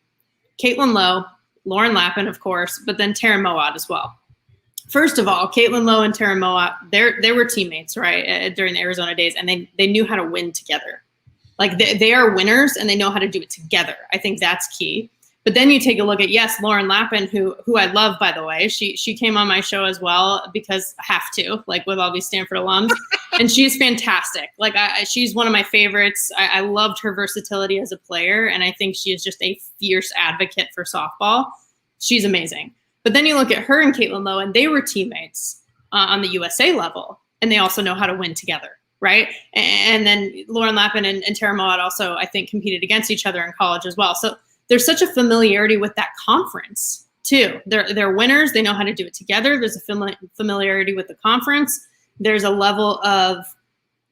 Caitlin Lowe, Lauren Lappin, of course, but then Taryn Mowatt as well. First of all, Caitlin Lowe and Taryn Mowatt, they were teammates, right, during the Arizona days, and they knew how to win together. Like they are winners, and they know how to do it together. I think that's key. But then you take a look at, yes, Lauren Lappin, who I love, by the way. She came on my show as well because I have to, like with all these Stanford alums. And she's fantastic. Like she's one of my favorites. I loved her versatility as a player. And I think she is just a fierce advocate for softball. She's amazing. But then you look at her and Caitlin Lowe, and they were teammates on the USA level. And they also know how to win together, right? And then Lauren Lappin and Taryn Mowatt also, I think, competed against each other in college as well. So there's such a familiarity with that conference too. They're winners. They know how to do it together. There's a familiarity with the conference. There's a level of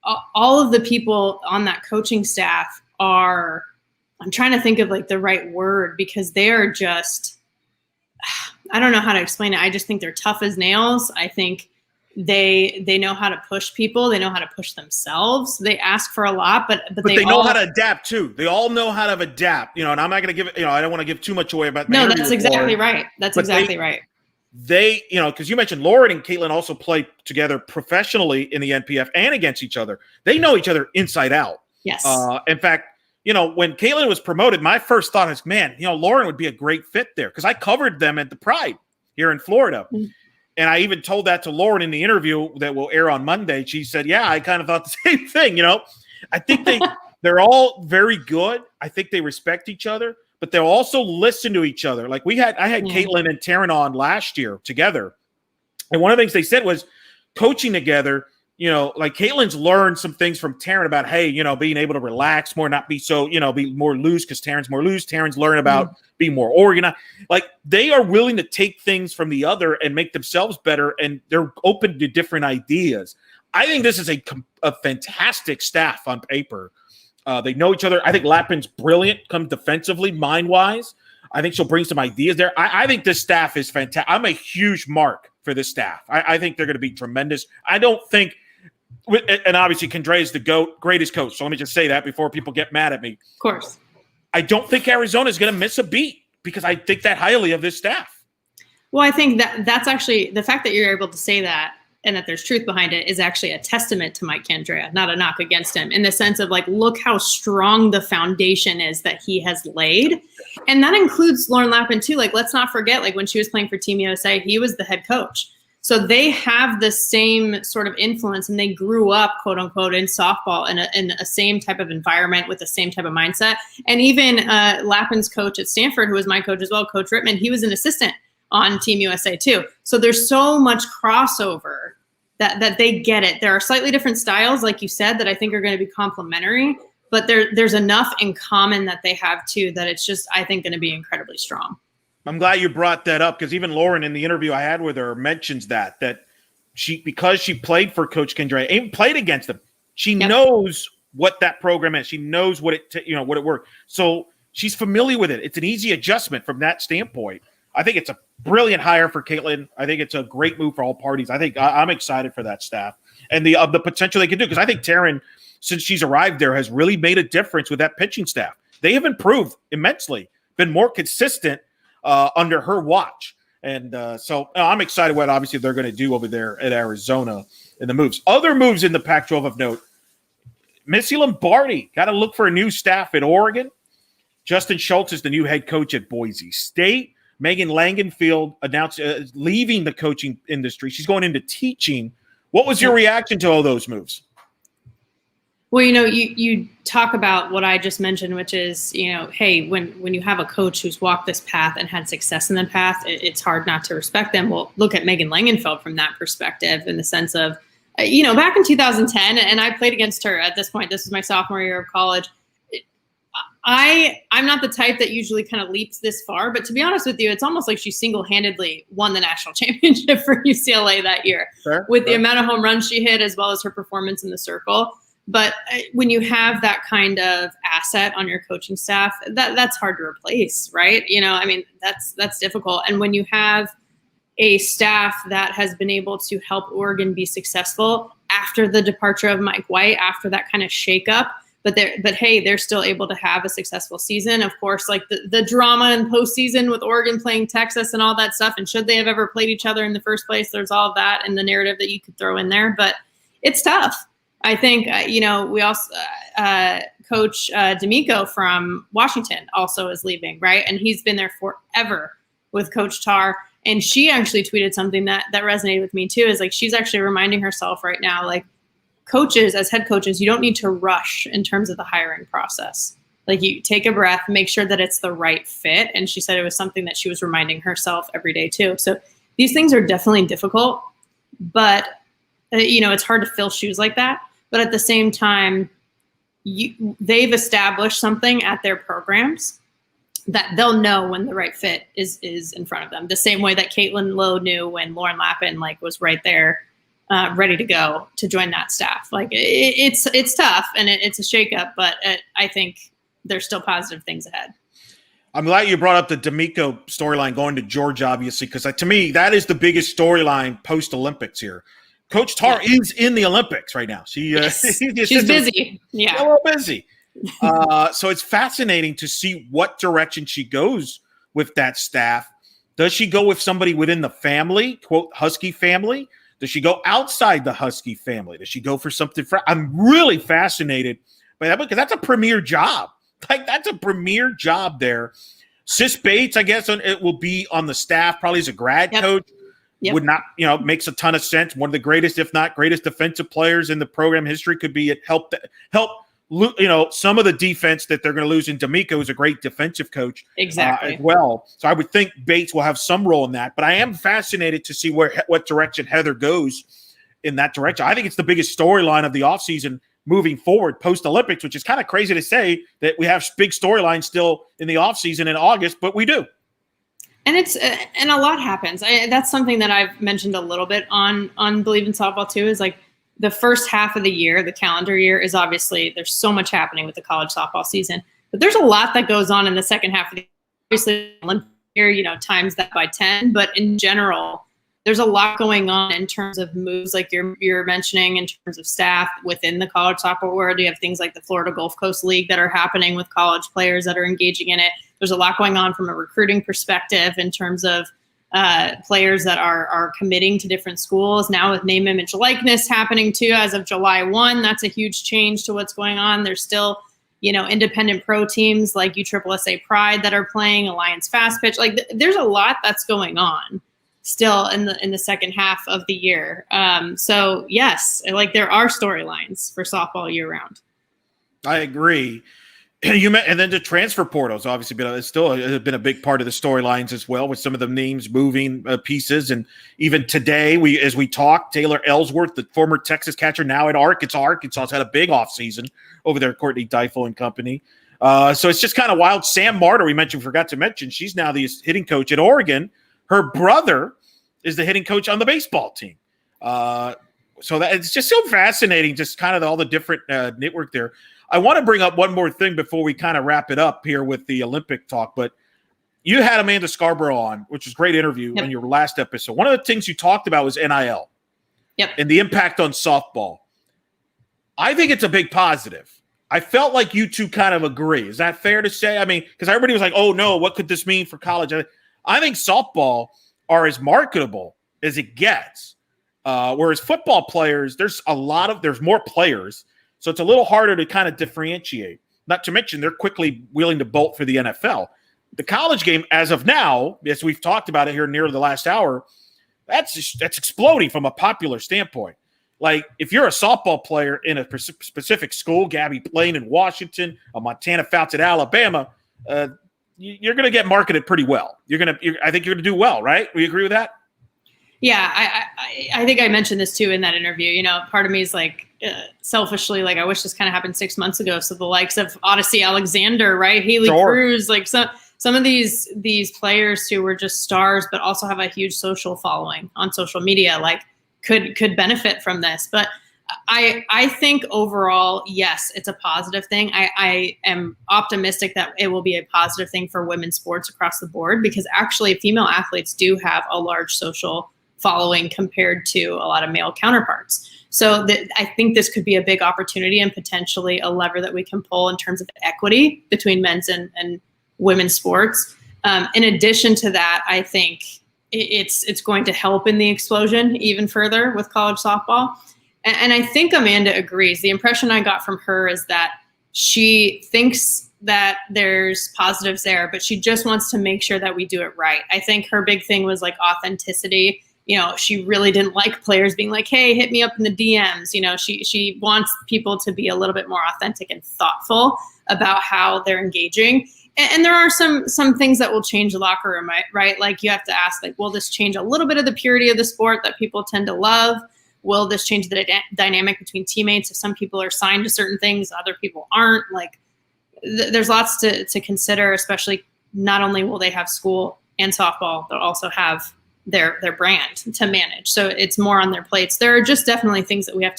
all of the people on that coaching staff are, I'm trying to think of like the right word, because they are just, I don't know how to explain it. I just think they're tough as nails. I think they know how to push people. They know how to push themselves. They ask for a lot, but they know how to adapt too. They all know how to adapt, and I'm not going to give it, I don't want to give too much away about. No, that's exactly right. That's exactly right. They, because you mentioned Lauren and Caitlin also play together professionally in the NPF and against each other. They know each other inside out. Yes. In fact, when Caitlin was promoted, my first thought is, man, Lauren would be a great fit there, because I covered them at the Pride here in Florida. Mm-hmm. And I even told that to Lauren in the interview that will air on Monday. She said, yeah, I kind of thought the same thing. I think they're all very good. I think they respect each other, but they'll also listen to each other. Like I had Caitlin and Taryn on last year together. And one of the things they said was coaching together, like Caitlin's learned some things from Taryn about, hey, being able to relax more, not be so, be more loose, because Taryn's more loose. Taryn's learned about being more organized. Like they are willing to take things from the other and make themselves better, and they're open to different ideas. I think this is a fantastic staff on paper. They know each other. I think Lappin's brilliant, comes defensively, mind-wise. I think she'll bring some ideas there. I think this staff is fantastic. I'm a huge mark for this staff. I think they're going to be tremendous. I don't think – and obviously Candrea is the GOAT, greatest coach. So let me just say that before people get mad at me. Of course. I don't think Arizona is going to miss a beat, because I think that highly of this staff. Well, I think that's actually the fact that you're able to say that and that there's truth behind it is actually a testament to Mike Candrea, not a knock against him, in the sense of like, look how strong the foundation is that he has laid. And that includes Lauren Lappin too. Like, let's not forget, like when she was playing for Team USA, he was the head coach. So they have the same sort of influence, and they grew up, quote unquote, in softball in a same type of environment with the same type of mindset. And even Lappin's coach at Stanford, who was my coach as well, Coach Rittman, he was an assistant on Team USA too. So there's so much crossover that they get it. There are slightly different styles, like you said, that I think are going to be complementary, but there's enough in common that they have too, that it's just, I think, going to be incredibly strong. I'm glad you brought that up, because even Lauren in the interview I had with her mentions that because she played for Coach Candrea, even played against him, she knows what that program is. She knows what what it worked. So she's familiar with it. It's an easy adjustment from that standpoint. I think it's a brilliant hire for Caitlin. I think it's a great move for all parties. I think I'm excited for that staff and the potential they can do, because I think Taryn, since she's arrived there, has really made a difference with that pitching staff. They have improved immensely, been more consistent under her watch. And so I'm excited what obviously they're going to do over there at Arizona in the moves. Other moves in the Pac-12 of note. Missy Lombardi got to look for a new staff at Oregon. Justin Schultz is the new head coach at Boise State. Megan Langenfeld announced leaving the coaching industry. She's going into teaching. What was your reaction to all those moves? Well, you talk about what I just mentioned, which is, hey, when you have a coach who's walked this path and had success in the path, it's hard not to respect them. Well, look at Megan Langenfeld from that perspective, in the sense of, back in 2010, and I played against her at this point. This was my sophomore year of college. I'm not the type that usually kind of leaps this far, but to be honest with you, it's almost like she single-handedly won the national championship for UCLA that year with the amount of home runs she hit, as well as her performance in the circle. But when you have that kind of asset on your coaching staff, that's hard to replace, right? That's difficult. And when you have a staff that has been able to help Oregon be successful after the departure of Mike White, after that kind of shakeup, but hey, they're still able to have a successful season. Of course, like the drama in postseason with Oregon playing Texas and all that stuff, and should they have ever played each other in the first place? There's all of that in the narrative that you could throw in there, but it's tough. I think, we also, Coach D'Amico from Washington also is leaving, right? And he's been there forever with Coach Tar. And she actually tweeted something that resonated with me too, is like, she's actually reminding herself right now, like, coaches, as head coaches, you don't need to rush in terms of the hiring process. Like, you take a breath, make sure that it's the right fit. And she said it was something that she was reminding herself every day too. So these things are definitely difficult, but it's hard to fill shoes like that. But at the same time, they've established something at their programs that they'll know when the right fit is in front of them. The same way that Caitlin Lowe knew when Lauren Lappin was right there, ready to go to join that staff. Like, it's tough and it's a shakeup, but I think there's still positive things ahead. I'm glad you brought up the D'Amico storyline going to Georgia, obviously, because to me that is the biggest storyline post Olympics here. Coach Tar is in the Olympics right now. She's busy. Yeah, a little busy. So it's fascinating to see what direction she goes with that staff. Does she go with somebody within the family, quote, Husky family? Does she go outside the Husky family? Does she go for something? I'm really fascinated by that, because that's a premier job. That's a premier job there. Sis Bates, I guess, it will be on the staff, probably as a grad coach. Would not, makes a ton of sense. One of the greatest, if not greatest, defensive players in the program history. Could be it help some of the defense that they're going to lose. And D'Amico is a great defensive coach, exactly, as well. So I would think Bates will have some role in that. But I am fascinated to see what direction Heather goes in that direction. I think it's the biggest storyline of the offseason moving forward post Olympics, which is kind of crazy to say that we have big storylines still in the offseason in August, but we do. And and a lot happens. That's something that I've mentioned a little bit on Bleav In Softball too, is like the first half of the year, the calendar year, is obviously there's so much happening with the college softball season, but there's a lot that goes on in the second half of the year. Obviously, Olympic year, times that by 10, but in general, there's a lot going on in terms of moves, like you're mentioning, in terms of staff within the college softball world. You have things like the Florida Gulf Coast League that are happening with college players that are engaging in it. There's a lot going on from a recruiting perspective in terms of players that are committing to different schools. Now with name, image, likeness happening too as of July 1, that's a huge change to what's going on. There's still, independent pro teams like USSSA Pride that are playing, Alliance Fast Pitch. Like there's a lot that's going on still in the second half of the year. So yes, there are storylines for softball year round. I agree. And then the transfer portals obviously it's still been a big part of the storylines as well, with some of the names moving pieces. And even today, as we talk, Taylor Ellsworth, the former Texas catcher, now at Arkansas. Arkansas's had a big offseason over there, Courtney Deifel and company. So it's just kind of wild. Sam Marter, forgot to mention, she's now the hitting coach at Oregon. Her brother is the hitting coach on the baseball team. So that it's just so fascinating, just kind of all the different network there. I want to bring up one more thing before we kind of wrap it up here with the Olympic talk, but you had Amanda Scarborough on, which was a great interview on your last episode. One of the things you talked about was NIL and the impact on softball. I think it's a big positive. I felt like you two kind of agree. Is that fair to say? I mean, because everybody was like, oh, no, what could this mean for college? I think softball are as marketable as it gets, whereas football players, there's more players. So it's a little harder to kind of differentiate. Not to mention they're quickly willing to bolt for the NFL. The college game, as of now, as we've talked about it here near the last hour, that's exploding from a popular standpoint. Like, if you're a softball player in a specific school, Gabby playing in Washington, a Montana Fouts at Alabama, you're going to get marketed pretty well. I think you're going to do well, right? We agree with that? Yeah, I think I mentioned this too in that interview. You know, part of me is like, selfishly, like, I wish this kind of happened 6 months ago. So the likes of Odyssey Alexander, right, Haley Cruz, like some of these players who were just stars, but also have a huge social following on social media, like could benefit from this. But I think overall, yes, it's a positive thing. I am optimistic that it will be a positive thing for women's sports across the board, because actually female athletes do have a large social following compared to a lot of male counterparts. So I think this could be a big opportunity and potentially a lever that we can pull in terms of equity between men's and women's sports. In addition to that, I think it's going to help in the explosion even further with college softball. And I think Amanda agrees. The impression I got from her is that she thinks that there's positives there, but she just wants to make sure that we do it right. I think her big thing was like authenticity. You know, she really didn't like players being like, hey, hit me up in the DMs. You know, she wants people to be a little bit more authentic and thoughtful about how they're engaging. And there are some things that will change the locker room, right? Like, you have to ask, like, will this change a little bit of the purity of the sport that people tend to love? Will this change the dynamic between teammates? If some people are signed to certain things, other people aren't. Like, there's lots to consider, especially not only will they have school and softball, they'll also have their brand to manage. So it's more on their plates. There are just definitely things that we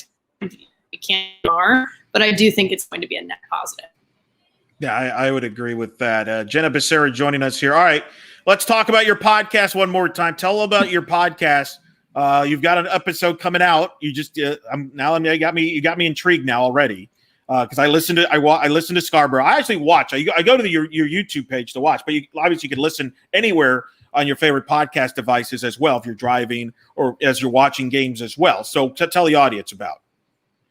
can't ignore, but I do think it's going to be a net positive. Yeah, I would agree with that. Jenna Becerra joining us here. All right, let's talk about your podcast one more time. Tell about your podcast. You've got an episode coming out. You just you got me intrigued now already, because I listened to Scarborough. I actually watch. I go to your YouTube page to watch, but obviously you can listen anywhere on your favorite podcast devices as well if you're driving or as you're watching games as well. So tell the audience about.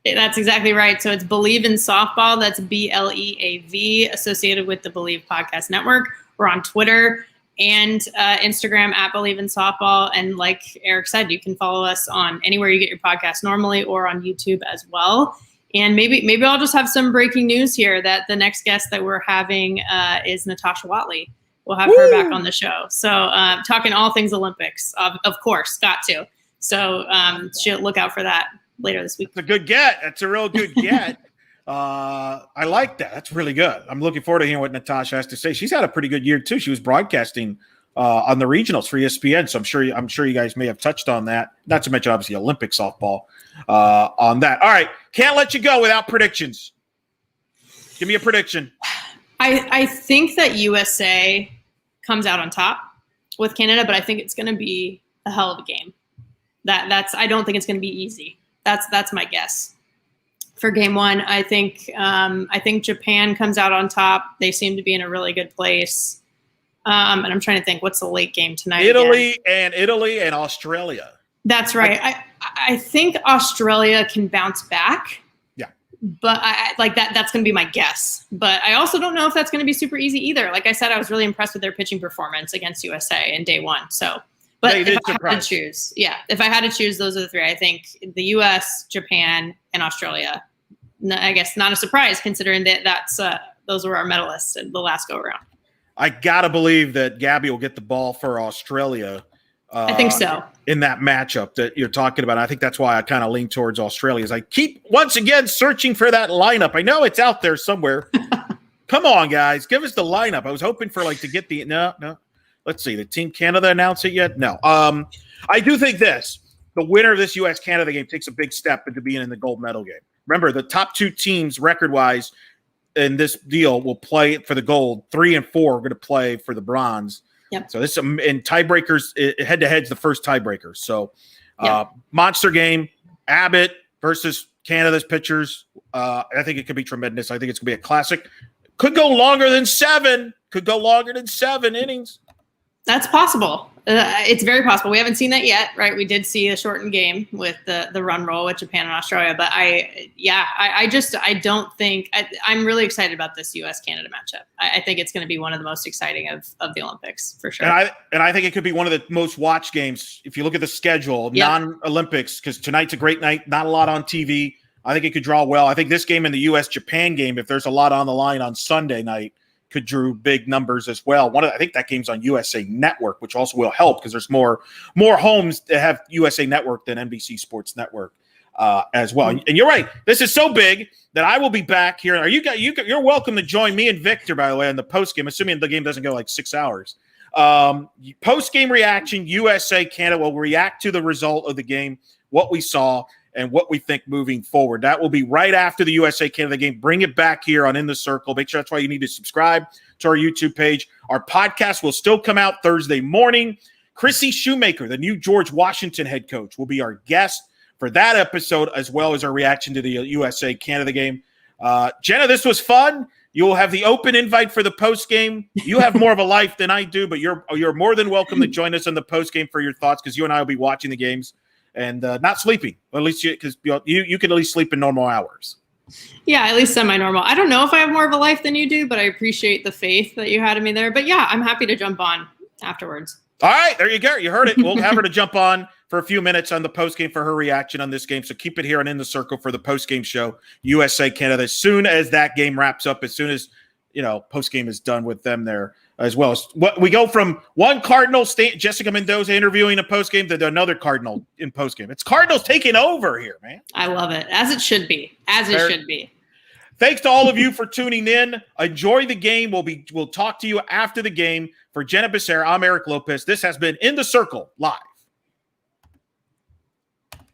That's exactly right. So it's Bleav In Softball. That's BLEAV, associated with the Bleav Podcast Network. We're on Twitter and Instagram at Bleav In Softball. And like Eric said, you can follow us on anywhere you get your podcast normally, or on YouTube as well. And maybe I'll just have some breaking news here that the next guest that we're having is Natasha Watley. We'll have her back on the show. So talking all things Olympics, of course, got to. So she'll look out for that later this week. That's a good get. That's a real good get. I like that. That's really good. I'm looking forward to hearing what Natasha has to say. She's had a pretty good year too. She was broadcasting on the regionals for ESPN, so I'm sure you guys may have touched on that. Not to mention obviously Olympic softball on that. All right, can't let you go without predictions. Give me a prediction. I think that USA comes out on top with Canada, but I think it's going to be a hell of a game. I don't think it's going to be easy. That's my guess for game one. I think Japan comes out on top. They seem to be in a really good place. And I'm trying to think, what's the late game tonight? Italy and Australia. That's right. I think Australia can bounce back. Yeah. But that's going to be my guess. But I also don't know if that's going to be super easy either. Like I said, I was really impressed with their pitching performance against USA in day one. So, but if I had to choose, those are the three. I think the US, Japan, and Australia. I guess not a surprise considering that's those were our medalists in the last go around. I gotta believe that Gabby will get the ball for Australia. I think so. In that matchup that you're talking about. I think that's why I kind of lean towards Australia, as I keep once again searching for that lineup. I know it's out there somewhere. Come on, guys, give us the lineup. I was hoping for to get the no. Let's see. Did Team Canada announce it yet? No. I do think the winner of this U.S.-Canada game takes a big step into being in the gold medal game. Remember, the top two teams record-wise in this deal will play for the gold. 3 and 4 are going to play for the bronze. Yep. So this in tiebreakers, head-to-head is the first tiebreaker. So monster game, Abbott versus Canada's pitchers. I think it could be tremendous. I think it's going to be a classic. Could go longer than 7 innings. That's possible. It's very possible. We haven't seen that yet, right? We did see a shortened game with the run roll with Japan and Australia, but I don't think I'm really excited about this U.S.-Canada matchup. I think it's going to be one of the most exciting of the Olympics for sure. And I think it could be one of the most watched games if you look at the schedule, non-Olympics, because tonight's a great night, not a lot on TV. I think it could draw well. I think this game and the U.S.-Japan game, if there's a lot on the line on Sunday night, could draw big numbers as well. I think that game's on USA Network, which also will help because there's more homes that have USA Network than NBC Sports Network as well. And you're right. This is so big that I will be back here. You're welcome to join me and Victor, by the way, in the post game, assuming the game doesn't go like 6 hours. Post game reaction. USA Canada will react to the result of the game, what we saw, and what we think moving forward. That will be right after the USA-Canada game. Bring it back here on In the Circle. Make sure that's why you need to subscribe to our YouTube page. Our podcast will still come out Thursday morning. Chrissy Shoemaker, the new George Washington head coach, will be our guest for that episode, as well as our reaction to the USA-Canada game. Jenna, this was fun. You will have the open invite for the post game. You have more of a life than I do, but you're more than welcome to join us on the post game for your thoughts, because you and I will be watching the games. And not sleeping, at least because you can at least sleep in normal hours. Yeah, at least semi-normal. I don't know if I have more of a life than you do, but I appreciate the faith that you had in me there. But yeah, I'm happy to jump on afterwards. All right, there you go. You heard it. We'll have her to jump on for a few minutes on the postgame for her reaction on this game. So keep it here on In the Circle for the postgame show, USA Canada. As soon as that game wraps up, as soon as postgame is done with them there. As well as what we go from one Cardinal, Jessica Mendoza interviewing a postgame, to another Cardinal in postgame. It's Cardinals taking over here, man. I love it, as it should be. Thanks to all of you for tuning in. Enjoy the game. We'll talk to you after the game. For Jenna Becerra, I'm Eric Lopez. This has been In the Circle Live.